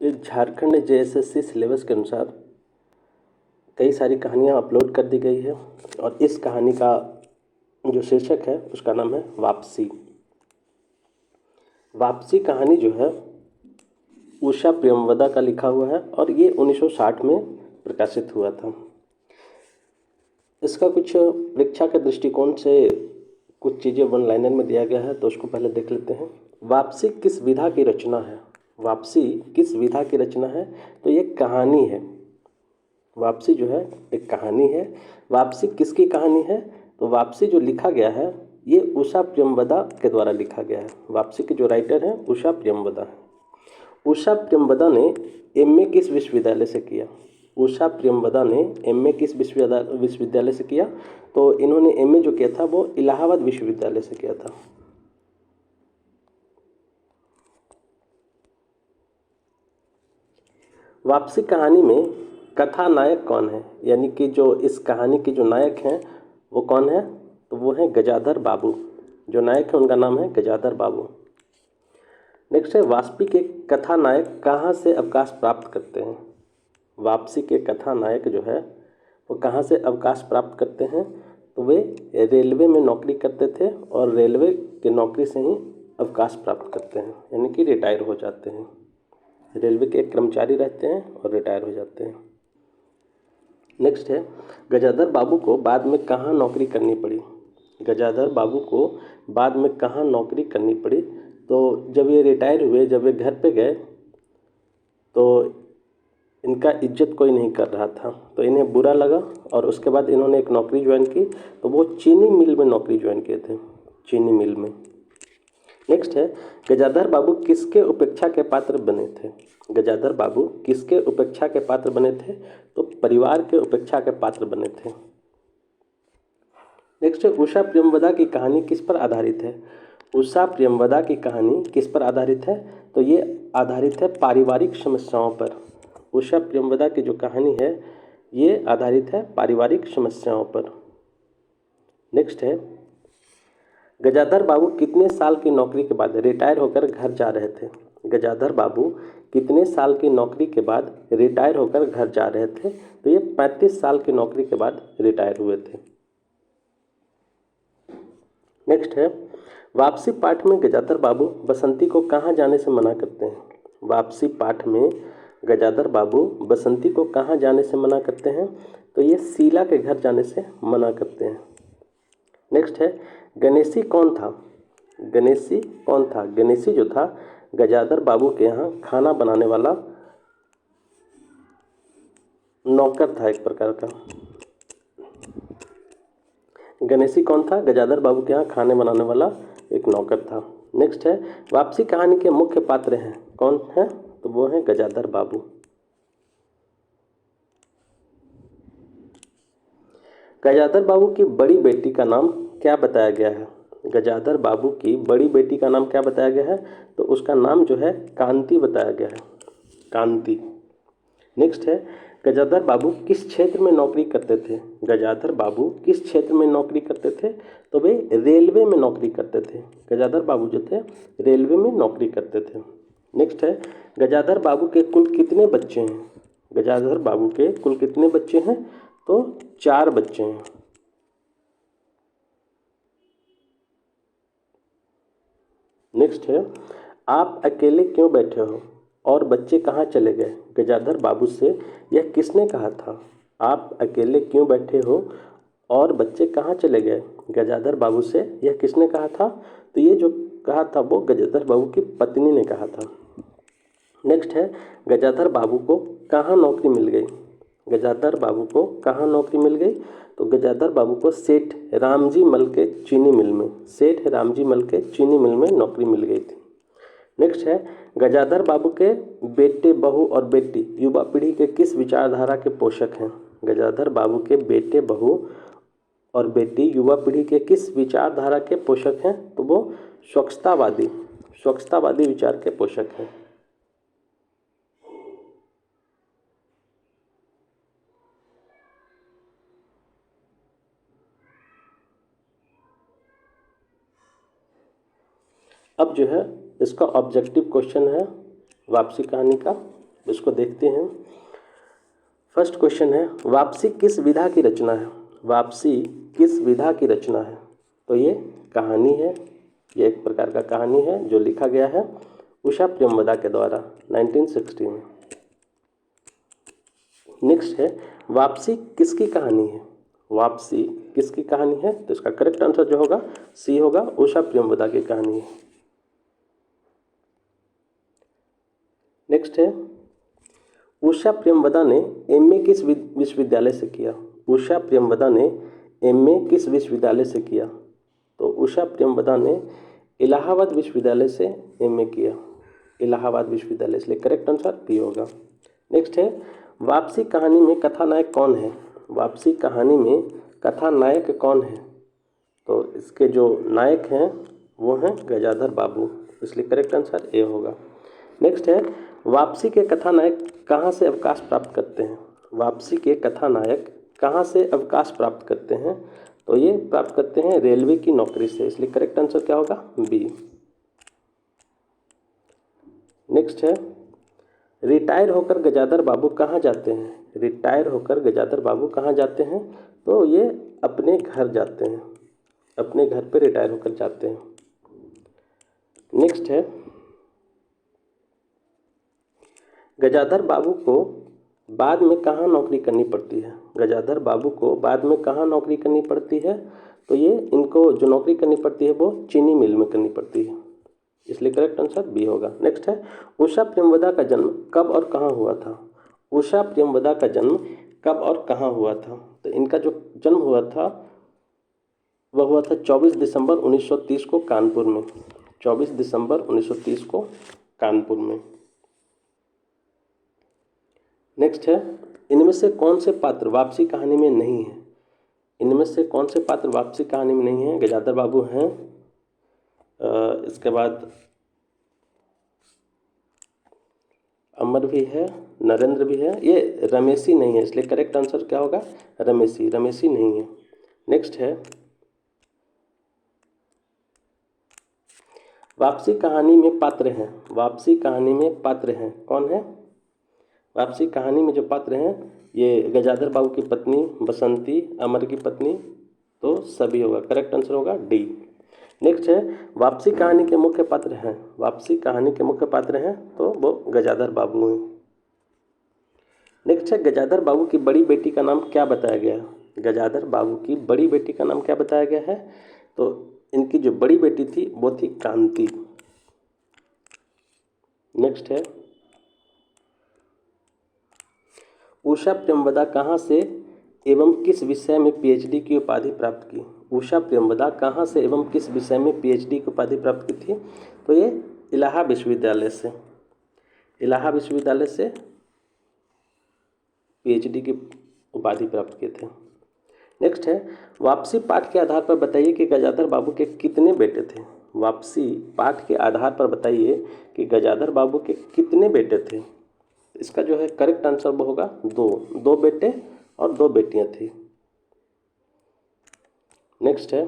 ये Jharkhand JSSC syllabus के अनुसार कई सारी कहानियाँ अपलोड कर दी गई है और इस कहानी का जो शीर्षक है उसका नाम है वापसी। वापसी कहानी जो है उषा प्रेमवदा का लिखा हुआ है और ये 1960 में प्रकाशित हुआ था। इसका कुछ परीक्षा के दृष्टिकोण से कुछ चीज़ें वन लाइनर में दिया गया है, तो उसको पहले देख लेते हैं। वापसी किस विधा की रचना है? वापसी किस विधा की रचना है? तो ये कहानी है। वापसी जो है एक कहानी है। वापसी किसकी कहानी है? तो वापसी जो लिखा गया है ये उषा प्रेमवदा के द्वारा लिखा गया है। वापसी के जो राइटर हैं उषा प्रेमवदा है। उषा प्रेमवदा ने एमए किस विश्वविद्यालय से किया? उषा प्रेमवदा ने एमए किस विश्वविद्यालय से किया? तो इन्होंने एमए जो किया था वो इलाहाबाद विश्वविद्यालय से किया था। वापसी कहानी में कथानायक कौन है? यानी कि जो इस कहानी के जो नायक हैं वो कौन है? तो वो है गजाधर बाबू। जो नायक है उनका नाम है गजाधर बाबू। नेक्स्ट है वापसी के कथानायक कहाँ से अवकाश प्राप्त करते हैं? वापसी के कथानायक जो है वो कहाँ से अवकाश प्राप्त करते हैं? तो वे रेलवे में नौकरी करते थे और रेलवे की नौकरी से ही अवकाश प्राप्त करते हैं, यानी कि रिटायर हो जाते हैं। रेलवे के एक कर्मचारी रहते हैं और रिटायर हो जाते हैं। नेक्स्ट है गजाधर बाबू को बाद में कहाँ नौकरी करनी पड़ी? गजाधर बाबू को बाद में कहाँ नौकरी करनी पड़ी? तो जब ये रिटायर हुए, जब ये घर पे गए तो इनका इज्जत कोई नहीं कर रहा था, तो इन्हें बुरा लगा और उसके बाद इन्होंने एक नौकरी ज्वाइन की। तो वो चीनी मिल में नौकरी ज्वाइन किए थे, चीनी मिल में। नेक्स्ट है गजाधर बाबू किसके उपेक्षा के पात्र बने थे? गजाधर बाबू किसके उपेक्षा के पात्र बने थे? तो परिवार के उपेक्षा के पात्र बने थे। नेक्स्ट है उषा प्रेमवदा की कहानी किस पर आधारित है? उषा प्रेमवदा की कहानी किस पर आधारित है? तो ये आधारित है पारिवारिक समस्याओं पर। उषा प्रेमवदा की जो कहानी है ये आधारित है पारिवारिक समस्याओं पर। नेक्स्ट है गजाधर बाबू कितने साल की नौकरी के बाद रिटायर होकर घर जा रहे थे? गजाधर बाबू कितने साल की नौकरी के बाद रिटायर होकर घर जा रहे थे? तो ये 35 साल की नौकरी के बाद रिटायर हुए थे। नेक्स्ट है वापसी पाठ में गजाधर बाबू बसंती को कहाँ जाने से मना करते हैं? वापसी पाठ में गजाधर बाबू बसंती को कहाँ जाने से मना करते हैं? तो ये शीला के घर जाने से मना करते हैं। नेक्स्ट है गणेशी कौन था? गणेशी कौन था? गणेशी जो था गजाधर बाबू के यहाँ खाना बनाने वाला नौकर था, एक प्रकार का। गणेशी कौन था? गजाधर बाबू के यहाँ खाने बनाने वाला एक नौकर था। नेक्स्ट है वापसी कहानी के मुख्य पात्र हैं, कौन है? तो वो है गजाधर बाबू। गजाधर बाबू की बड़ी बेटी का नाम क्या बताया गया है? गजाधर बाबू की बड़ी बेटी का नाम क्या बताया गया है? तो उसका नाम जो है कांति बताया गया है, कांति। नेक्स्ट है गजाधर बाबू किस क्षेत्र में नौकरी करते थे? गजाधर बाबू किस क्षेत्र में नौकरी करते थे? तो वे रेलवे में नौकरी करते थे। गजाधर बाबू जो थे रेलवे में नौकरी करते थे। नेक्स्ट है गजाधर बाबू के कुल कितने बच्चे हैं? गजाधर बाबू के कुल कितने बच्चे हैं? तो 4 बच्चे हैं। नेक्स्ट है आप अकेले क्यों बैठे हो और बच्चे कहाँ चले गए? गजाधर बाबू से यह किसने कहा था? आप अकेले क्यों बैठे हो और बच्चे कहाँ चले गए? गजाधर बाबू से यह किसने कहा था? तो ये जो कहा था वो गजाधर बाबू की पत्नी ने कहा था। नेक्स्ट है गजाधर बाबू को कहाँ नौकरी मिल गई? गजाधर बाबू को कहाँ नौकरी मिल गई? तो गजाधर बाबू को सेठ रामजी मल के चीनी मिल में, सेठ रामजी मल के चीनी मिल में नौकरी मिल गई थी। नेक्स्ट है गजाधर बाबू के बेटे, बहू और बेटी युवा पीढ़ी के किस विचारधारा के पोषक हैं? गजाधर बाबू के बेटे, बहू और बेटी युवा पीढ़ी के किस विचारधारा के पोषक हैं? तो वो स्वच्छतावादी विचार के पोषक हैं। अब जो है इसका ऑब्जेक्टिव क्वेश्चन है वापसी कहानी का। इसको देखते हैं। फर्स्ट क्वेश्चन है, वापसी किस विधा की रचना है? वापसी किस विधा की रचना है? तो ये कहानी है, ये एक प्रकार का कहानी है जो लिखा गया है उषा प्रेमवदा के द्वारा 1960 में। नेक्स्ट है, वापसी किसकी कहानी है? वापसी किसकी कहानी है? तो इसका करेक्ट आंसर जो होगा सी होगा, उषा प्रेमवदा की कहानी है। नेक्स्ट है, उषा प्रेमवदा ने एमए किस विश्वविद्यालय से किया? उषा प्रेमवदा ने एमए किस विश्वविद्यालय से किया? तो उषा प्रेमवदा ने इलाहाबाद विश्वविद्यालय से एमए किया, इलाहाबाद विश्वविद्यालय, इसलिए करेक्ट आंसर बी होगा। नेक्स्ट है, वापसी कहानी में कथानायक कौन है? वापसी कहानी में कथानायक कौन है? तो इसके जो नायक हैं वो हैं गजाधर बाबू, इसलिए करेक्ट आंसर ए होगा। नेक्स्ट है, वापसी के कथानायक कहाँ से अवकाश प्राप्त करते हैं? वापसी के कथानायक कहाँ से अवकाश प्राप्त करते हैं? तो ये प्राप्त करते हैं रेलवे की नौकरी से, इसलिए करेक्ट आंसर क्या होगा? बी। नेक्स्ट है, रिटायर होकर गजाधर बाबू कहाँ जाते हैं? रिटायर होकर गजाधर बाबू कहाँ जाते हैं? तो ये अपने घर जाते हैं, अपने घर पे रिटायर होकर जाते हैं। नेक्स्ट है, गजाधर बाबू को बाद में कहाँ नौकरी करनी पड़ती है? गजाधर बाबू को बाद में कहाँ नौकरी करनी पड़ती है? तो ये इनको जो नौकरी करनी पड़ती है वो चीनी मिल में करनी पड़ती है, इसलिए करेक्ट आंसर बी होगा। नेक्स्ट है, उषा प्रेमवदा का जन्म कब और कहाँ हुआ था? उषा प्रेमवदा का जन्म कब और कहाँ हुआ था? तो इनका जो जन्म हुआ था वह हुआ था 24 दिसंबर 1930 को कानपुर में, 24 दिसंबर 1930 को कानपुर में। नेक्स्ट है, इनमें से कौन से पात्र वापसी कहानी में नहीं है? इनमें से कौन से पात्र वापसी कहानी में नहीं है? गजाधर बाबू हैं, इसके बाद अमर भी है, नरेंद्र भी है, ये रमेशी नहीं है, इसलिए करेक्ट आंसर क्या होगा? रमेशी, रमेशी नहीं है। नेक्स्ट है, वापसी कहानी में पात्र हैं, वापसी कहानी में पात्र हैं, कौन है? वापसी कहानी में जो पात्र हैं ये गजाधर बाबू की पत्नी बसंती, अमर की पत्नी, तो सभी होगा, करेक्ट आंसर होगा डी। नेक्स्ट है, वापसी कहानी के मुख्य पात्र हैं, वापसी कहानी के मुख्य पात्र हैं तो वो गजाधर बाबू हैं। नेक्स्ट है, गजाधर बाबू की बड़ी बेटी का नाम क्या बताया गया है? गजाधर बाबू की बड़ी बेटी का नाम क्या बताया गया है? तो इनकी जो बड़ी बेटी थी वो थी कांति। नेक्स्ट है, उषा प्रेमवदा कहाँ से एवं किस विषय में पीएचडी की उपाधि प्राप्त की? उषा प्रेमवदा कहाँ से एवं किस विषय में पीएचडी की उपाधि प्राप्त की थी? तो ये इलाहाबाद विश्वविद्यालय से, इलाहाबाद विश्वविद्यालय से पीएचडी की उपाधि प्राप्त किए थे। नेक्स्ट है, वापसी पाठ के आधार पर बताइए कि गजाधर बाबू के कितने बेटे थे? वापसी पाठ के आधार पर बताइए कि गजाधर बाबू के कितने बेटे थे? इसका जो है करेक्ट आंसर वो होगा दो बेटे और 2 बेटियां थी। नेक्स्ट है,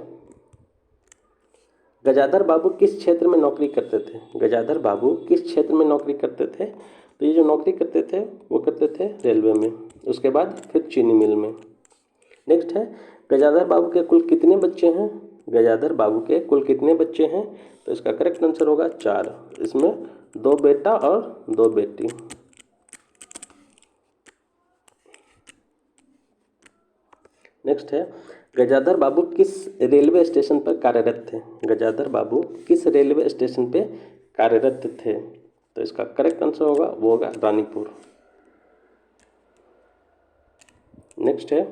गजाधर बाबू किस क्षेत्र में नौकरी करते थे? गजाधर बाबू किस क्षेत्र में नौकरी करते थे? तो ये जो नौकरी करते थे वो करते थे रेलवे में, उसके बाद फिर चीनी मिल में। नेक्स्ट है, गजाधर बाबू के कुल कितने बच्चे हैं? गजाधर बाबू के कुल कितने बच्चे हैं? तो इसका करेक्ट आंसर होगा 4, इसमें 2 बेटा और 2 बेटी। नेक्स्ट है, गजाधर बाबू किस रेलवे स्टेशन पर कार्यरत थे? गजाधर बाबू किस रेलवे स्टेशन पे कार्यरत थे? तो इसका करेक्ट आंसर होगा वो होगा रानीपुर। नेक्स्ट है,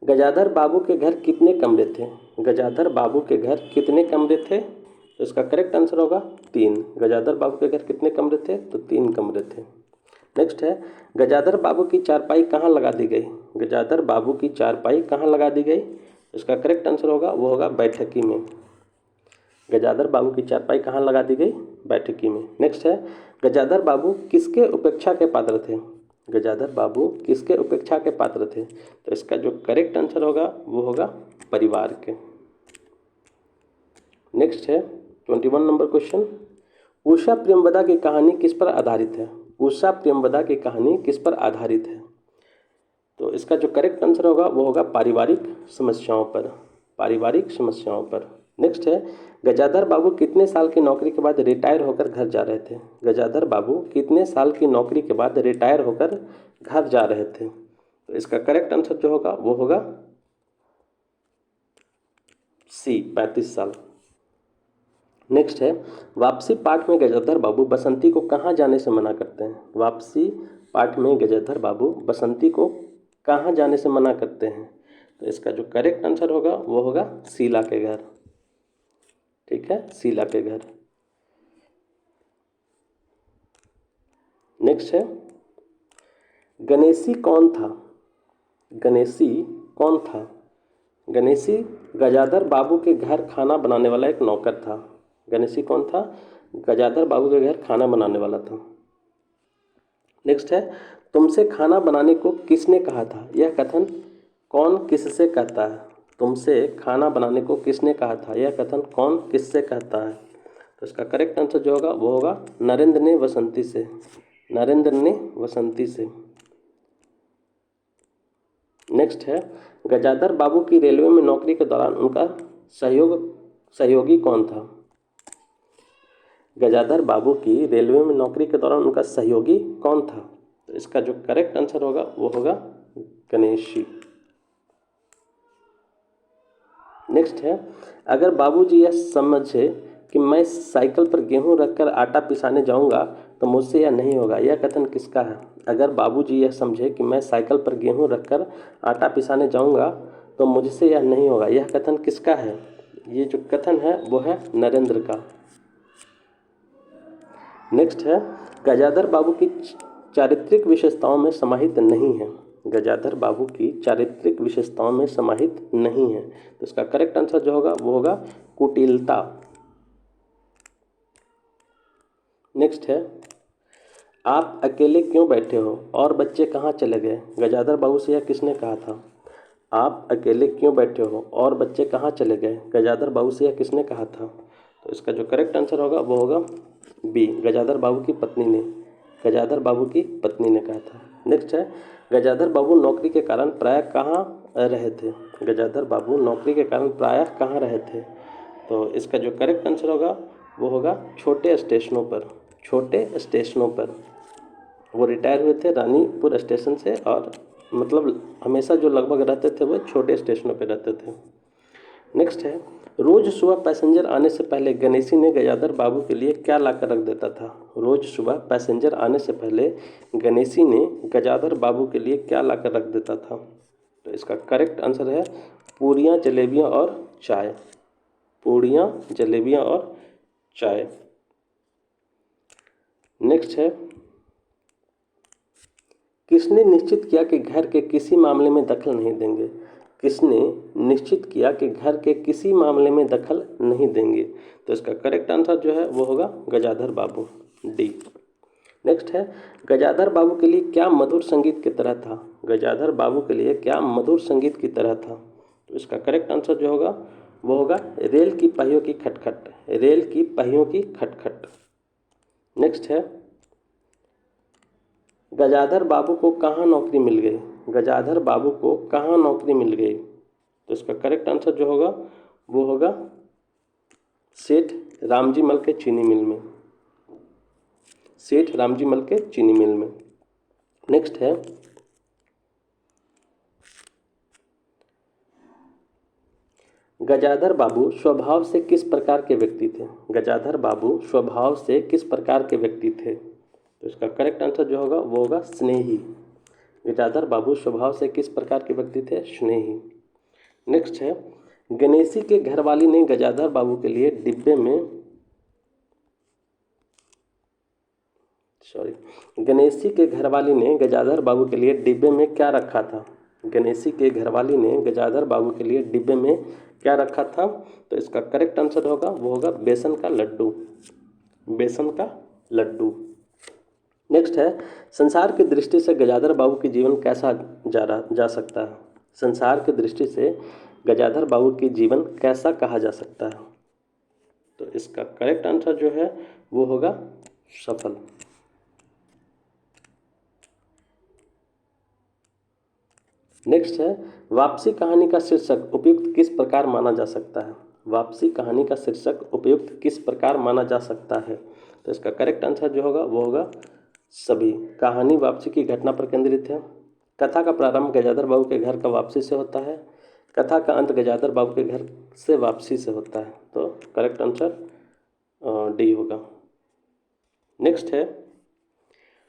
गजाधर बाबू के घर कितने कमरे थे? गजाधर बाबू के घर कितने कमरे थे? तो इसका करेक्ट आंसर होगा 3। गजाधर बाबू के घर कितने कमरे थे? तो 3 कमरे थे। नेक्स्ट है, गजाधर बाबू की चारपाई कहाँ लगा दी गई? गजाधर बाबू की चारपाई कहाँ लगा दी गई? इसका करेक्ट आंसर होगा वो होगा बैठकी में। गजाधर बाबू की चारपाई कहाँ लगा दी गई? बैठकी में। नेक्स्ट है, गजाधर बाबू किसके उपेक्षा के पात्र थे? गजाधर बाबू किसके उपेक्षा के पात्र थे? तो इसका जो करेक्ट आंसर होगा वो होगा परिवार के। नेक्स्ट है 21 नंबर क्वेश्चन, उषा प्रेमवदा की कहानी किस पर आधारित है? उषा प्रेमवदा की कहानी किस पर आधारित है? तो इसका जो करेक्ट आंसर होगा वो होगा पारिवारिक समस्याओं पर। पारिवारिक समस्याओं पर। नेक्स्ट है, गजाधर बाबू कितने साल की नौकरी के बाद रिटायर होकर घर जा रहे थे? गजाधर बाबू कितने साल की नौकरी के बाद रिटायर होकर घर जा रहे थे? तो इसका करेक्ट आंसर जो होगा वो होगा सी, 35 साल। नेक्स्ट है, वापसी पाठ में गजाधर बाबू बसंती को कहाँ जाने से मना करते हैं? वापसी पाठ में गजाधर बाबू बसंती को कहाँ जाने से मना करते हैं? तो इसका जो करेक्ट आंसर होगा वो होगा शीला के घर। ठीक है, शीला के घर। नेक्स्ट है, गणेशी कौन था? गणेशी कौन था? गणेशी गजाधर बाबू के घर खाना बनाने वाला एक नौकर था। गणेशी कौन था? गजाधर बाबू के घर खाना बनाने वाला था। नेक्स्ट है, तुमसे खाना बनाने को किसने कहा था? यह कथन कौन किससे कहता है? तुमसे खाना बनाने को किसने कहा था? यह कथन कौन किससे कहता है? तो इसका करेक्ट आंसर जो होगा वो होगा नरेंद्र ने वसंती से। नरेंद्र ने वसंती से। नेक्स्ट है, गजाधर बाबू की रेलवे में नौकरी के दौरान उनका सहयोगी कौन था? गजाधर बाबू की रेलवे में नौकरी के दौरान उनका सहयोगी कौन था? तो इसका जो करेक्ट आंसर होगा वो होगा गणेशी। नेक्स्ट है, अगर बाबूजी यह समझे कि मैं साइकिल पर गेहूं रखकर आटा पिसाने जाऊंगा तो मुझसे यह नहीं होगा, यह कथन किसका है? अगर बाबूजी यह समझे कि मैं साइकिल पर गेहूं रखकर आटा पिसाने जाऊंगा तो मुझसे यह नहीं होगा, यह कथन किसका है? ये जो कथन है वो है नरेंद्र का। नेक्स्ट है, गजाधर बाबू की चारित्रिक विशेषताओं में समाहित नहीं है। गजाधर बाबू की चारित्रिक विशेषताओं में समाहित नहीं है। तो इसका करेक्ट आंसर जो होगा वो होगा कुटिलता। नेक्स्ट है, आप अकेले क्यों बैठे हो और बच्चे कहाँ चले गए? गजाधर बाबू से यह किसने कहा था? आप अकेले क्यों बैठे हो और बच्चे कहाँ चले गए? गजाधर बाबू से यह किसने कहा था? तो इसका जो करेक्ट आंसर होगा वो होगा बी, गजाधर बाबू की पत्नी ने। गजाधर बाबू की पत्नी ने कहा था। नेक्स्ट है, गजाधर बाबू नौकरी के कारण प्रायः कहाँ रहे थे? गजाधर बाबू नौकरी के कारण प्रायः कहाँ रहे थे? तो इसका जो करेक्ट आंसर होगा वो होगा छोटे स्टेशनों पर। छोटे स्टेशनों पर। वो रिटायर हुए थे रानीपुर स्टेशन से, और मतलब हमेशा जो लगभग रहते थे वो छोटे स्टेशनों पर रहते थे। नेक्स्ट है, रोज सुबह पैसेंजर आने से पहले गणेशी ने गजाधर बाबू के लिए क्या लाकर रख देता था? रोज सुबह पैसेंजर आने से पहले गणेशी ने गजाधर बाबू के लिए क्या लाकर रख देता था? तो इसका करेक्ट आंसर है पूड़ियाँ, जलेबियाँ और चाय। पूड़ियाँ, जलेबियाँ और चाय। नेक्स्ट है, किसने निश्चित किया कि घर के किसी मामले में दखल नहीं देंगे? किसने निश्चित किया कि घर के किसी मामले में दखल नहीं देंगे? तो इसका करेक्ट आंसर जो है वो होगा गजाधर बाबू, डी। नेक्स्ट है, गजाधर बाबू के लिए क्या मधुर संगीत की तरह था? गजाधर बाबू के लिए क्या मधुर संगीत की तरह था? तो इसका करेक्ट आंसर जो होगा वो होगा रेल की पहियों की खटखट। रेल की पहियों की खटखट। नेक्स्ट है, गजाधर बाबू को कहाँ नौकरी मिल गई? गजाधर बाबू को कहाँ नौकरी मिल गई? तो इसका करेक्ट आंसर जो होगा वो होगा सेठ रामजी मल के चीनी मिल में। सेठ रामजी मल के चीनी मिल में। नेक्स्ट है, गजाधर बाबू स्वभाव से किस प्रकार के व्यक्ति थे? गजाधर बाबू स्वभाव से किस प्रकार के व्यक्ति थे? तो इसका करेक्ट आंसर जो होगा वो होगा स्नेही। गजाधर बाबू स्वभाव से किस प्रकार के व्यक्ति थे? स्नेही। नेक्स्ट है, गणेशी के घरवाली ने गजाधर बाबू के लिए डिब्बे में गणेशी के घरवाली ने गजाधर बाबू के लिए डिब्बे में क्या रखा था? गणेशी के घरवाली ने गजाधर बाबू के लिए डिब्बे में क्या रखा था? तो इसका करेक्ट आंसर होगा वो होगा बेसन का लड्डू। बेसन का लड्डू। नेक्स्ट है, संसार की दृष्टि से गजाधर बाबू की जीवन कैसा जा सकता है? संसार की दृष्टि से गजाधर बाबू की जीवन कैसा कहा जा सकता है? तो इसका करेक्ट आंसर जो है वो होगा सफल। नेक्स्ट है, वापसी कहानी का शीर्षक उपयुक्त किस प्रकार माना जा सकता है। वापसी कहानी का शीर्षक उपयुक्त किस प्रकार माना जा सकता है, तो इसका करेक्ट आंसर जो होगा वो होगा सभी। कहानी वापसी की घटना पर केंद्रित है। कथा का प्रारंभ गजाधर बाबू के घर का वापसी से होता है। कथा का अंत गजाधर बाबू के घर से वापसी से होता है, तो करेक्ट आंसर डी होगा। नेक्स्ट है,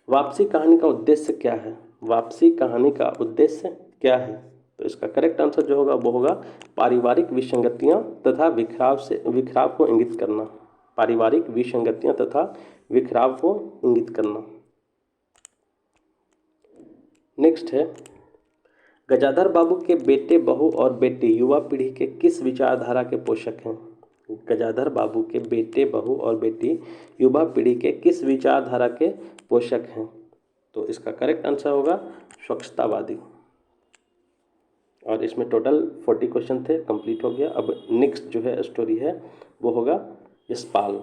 वापसी कहानी का उद्देश्य क्या है। वापसी कहानी का उद्देश्य क्या है, तो इसका करेक्ट आंसर जो होगा वो होगा पारिवारिक विसंगतियां तथा विखराव को इंगित करना। पारिवारिक विसंगतियां तथा विखराव को इंगित करना। नेक्स्ट है, गजाधर बाबू के बेटे बहू और बेटी युवा पीढ़ी के किस विचारधारा के पोषक हैं। गजाधर बाबू के बेटे बहू और बेटी युवा पीढ़ी के किस विचारधारा के पोषक हैं, तो इसका करेक्ट आंसर होगा स्वच्छतावादी। और इसमें टोटल 40 क्वेश्चन थे, कंप्लीट हो गया। अब नेक्स्ट जो है स्टोरी है वो होगा यशपाल।